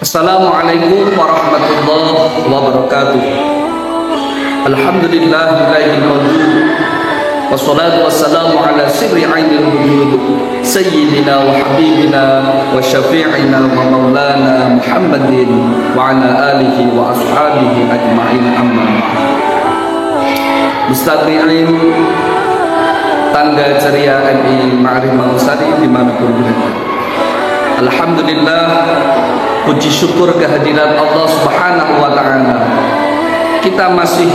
Assalamualaikum warahmatullahi wabarakatuh. Alhamdulillahillahil mawjud wassalatu wassalamu ala sirri ainil wujud sayyidina wa habibina wa syafi'ina wa maulana Muhammadin wa ala alihi wa ashabihi ajma'in, amma mustaqbi'in tanda ceria MI Ma'arif Mausari dimanapun berada. Alhamdulillah, puji syukur kehadiran Allah Subhanahu wa ta'ala. Kita masih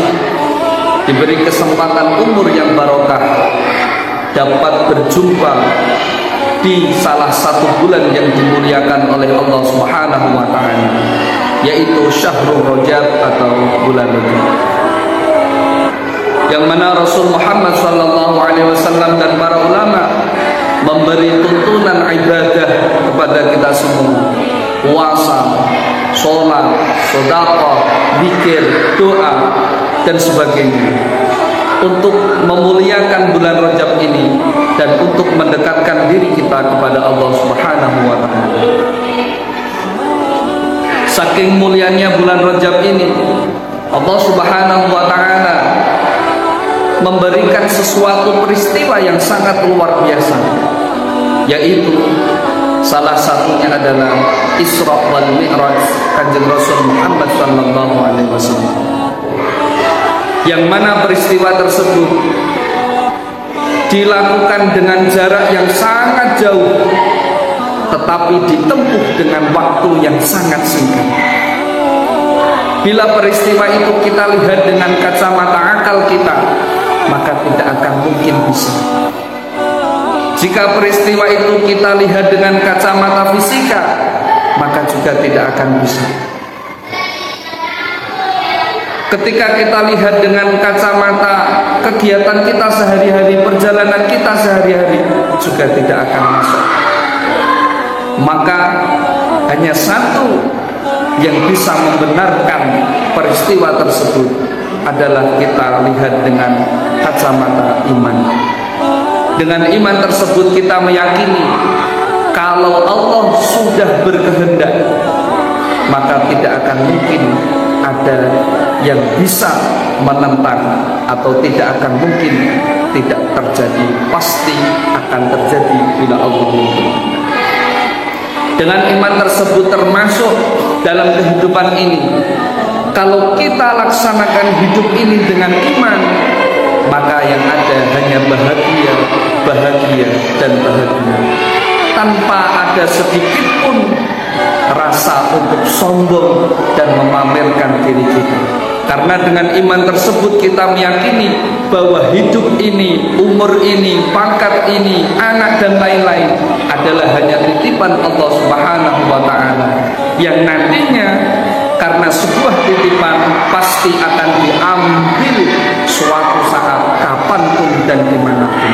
diberi kesempatan umur yang barokah dapat berjumpa di salah satu bulan yang dimuliakan oleh Allah Subhanahu wa ta'ala, yaitu Syahrul Rajab atau bulan Rajab, yang mana Rasul Muhammad SAW dan para ulama memberi tuntunan ibadah kepada kita semua: puasa, sholat, sedekah, zikir, doa, dan sebagainya, untuk memuliakan bulan Rajab ini dan untuk mendekatkan diri kita kepada Allah Subhanahu wa ta'ala. Saking mulianya bulan Rajab ini, Allah Subhanahu wa ta'ala memberikan sesuatu peristiwa yang sangat luar biasa, yaitu salah satunya adalah Isra wal Mi'raj Kanjeng Rasul Muhammad sallallahu alaihi wasallam, yang mana peristiwa tersebut dilakukan dengan jarak yang sangat jauh, tetapi ditempuh dengan waktu yang sangat singkat. Bila peristiwa itu kita lihat dengan kacamata akal kita, maka tidak akan mungkin bisa. Jika peristiwa itu kita lihat dengan kacamata fisika, maka juga tidak akan bisa. Ketika kita lihat dengan kacamata kegiatan kita sehari-hari, perjalanan kita sehari-hari, juga tidak akan masuk. Maka hanya satu yang bisa membenarkan peristiwa tersebut adalah kita lihat dengan kacamata iman. Dengan iman tersebut kita meyakini kalau Allah sudah berkehendak, maka tidak akan mungkin ada yang bisa menentang, atau tidak akan mungkin tidak terjadi, pasti akan terjadi bila Allah berkehendak. Dengan iman tersebut termasuk dalam kehidupan ini, kalau kita laksanakan hidup ini dengan iman, maka yang ada hanya bahagia, bahagia, dan bahagia, tanpa ada sedikit pun rasa untuk sombong dan memamerkan diri kita. Karena dengan iman tersebut kita meyakini bahwa hidup ini, umur ini, pangkat ini, anak dan lain-lain adalah hanya titipan Allah Subhanahu wa ta'ala, yang nantinya karena sebuah titipan pasti akan diambil suatu saat, kapanpun dan dimanapun.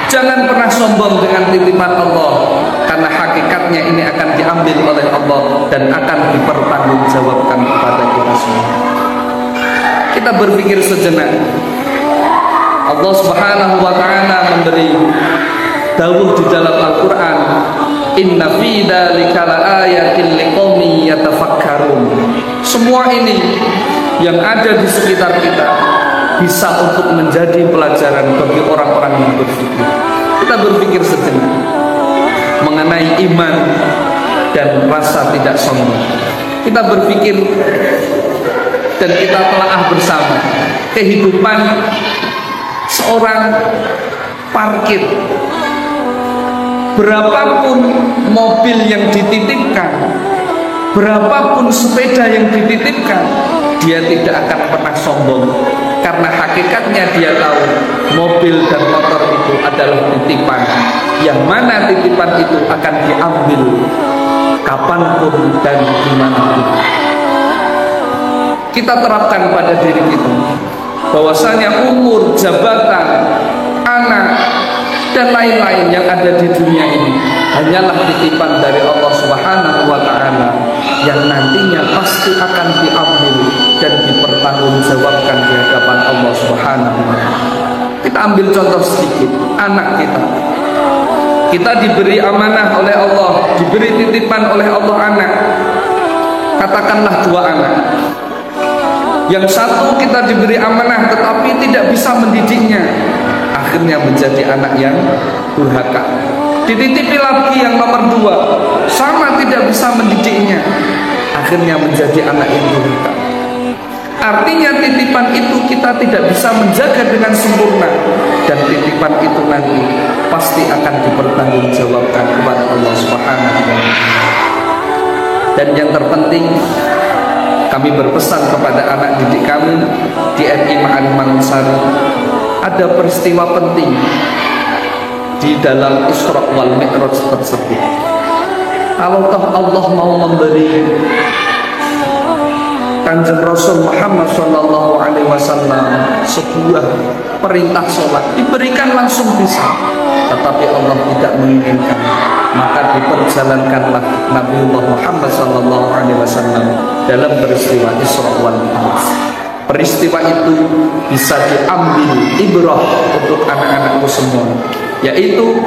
Jangan pernah sombong dengan titipan Allah, karena hakikatnya ini akan diambil oleh Allah dan akan dipertanggungjawabkan kepada kita semua. Kita berpikir sejenak. Allah Subhanahu wa ta'ala memberi dawuh di dalam Al-Quran, inna fi dzalika laayatin liqaumin yatafakkarun. Semua ini yang ada di sekitar kita bisa untuk menjadi pelajaran bagi orang-orang yang berpikir. Kita berpikir sejenak mengenai iman dan rasa tidak sombong. Kita berpikir dan kita telaah bersama kehidupan seorang parkir. Berapapun mobil yang dititipkan, berapapun sepeda yang dititipkan, dia tidak akan pernah sombong, karena hakikatnya dia tahu mobil dan motor itu adalah titipan, yang mana titipan itu akan diambil kapanpun dan dimanapun. Kita terapkan pada diri kita bahwasanya umur, jabatan, anak, dan lain-lain yang ada di dunia ini hanyalah titipan dari Allah Subhanahu wa ta'ala, yang nantinya pasti akan diambil dan dipertanggungjawabkan di hadapan Allah Subhanahu wa ta'ala. Kita ambil contoh sedikit, anak kita. Kita diberi amanah oleh Allah, diberi titipan oleh Allah anak. katakanlah 2 anak. Yang satu kita diberi amanah tetapi tidak bisa mendidiknya, akhirnya menjadi anak yang durhaka. Dititipi lagi yang nomor 2, sama tidak bisa mendidiknya, akhirnya menjadi anak yang durhaka. Artinya titipan itu kita tidak bisa menjaga dengan sempurna, dan titipan itu nanti pasti akan dipertanggungjawabkan kepada Allah Subhanahu wa Ta'ala. Dan yang terpenting, kami berpesan kepada anak didik kami di NI Ma'arif Mangunsari, ada peristiwa penting di dalam Isra wal Mi'raj tersebut. Kalau toh Allah mau memberi Kanjeng Rasul Muhammad Sallallahu Alaihi Wasallam sebuah perintah sholat, diberikan langsung bisa, tetapi Allah tidak menginginkan, maka diperjalankanlah Nabiullah Muhammad Sallallahu Alaihi Wasallam dalam peristiwa Isra wal Mi'raj. Peristiwa itu bisa diambil ibrah untuk anak-anakku semua, yaitu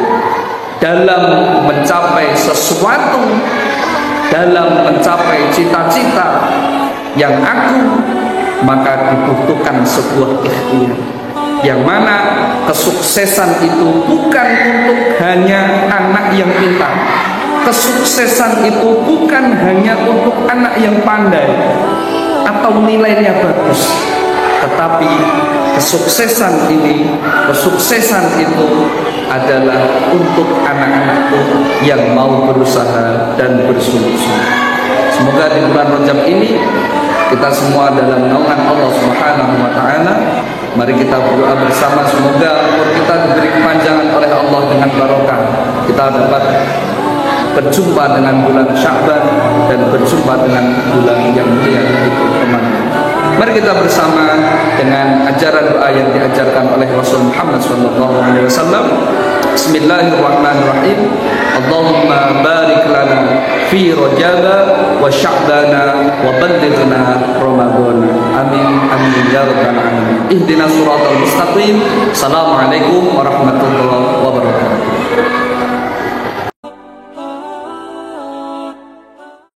dalam mencapai sesuatu, dalam mencapai cita-cita yang agung, maka dibutuhkan sebuah ikhtiar, yang mana kesuksesan itu bukan untuk hanya anak yang pintar, kesuksesan itu bukan hanya untuk anak yang pandai atau nilainya bagus, tetapi kesuksesan itu adalah untuk anak-anakku yang mau berusaha dan bersungguh-sungguh. Semoga di bulan Rajab ini kita semua dalam naungan Allah Subhanahu wa Ta'ala. Mari kita berdoa bersama, semoga umur kita diberi kepanjangan oleh Allah dengan barokah. Kita dapat berjumpa dengan bulan Sya'ban dan berjumpa dengan bulan yang mulia itu Ramadan. Mari kita bersama dengan ajaran doa yang diajarkan oleh Rasul Muhammad SAW. Bismillahirrahmanirrahim. Allahumma barik lana fi Rajaba wa Sya'bana wa ballighna Ramadan. Amin amin ya rabbal alamin. Ihdinas siratal mustaqim. Assalamualaikum warahmatullahi wabarakatuh.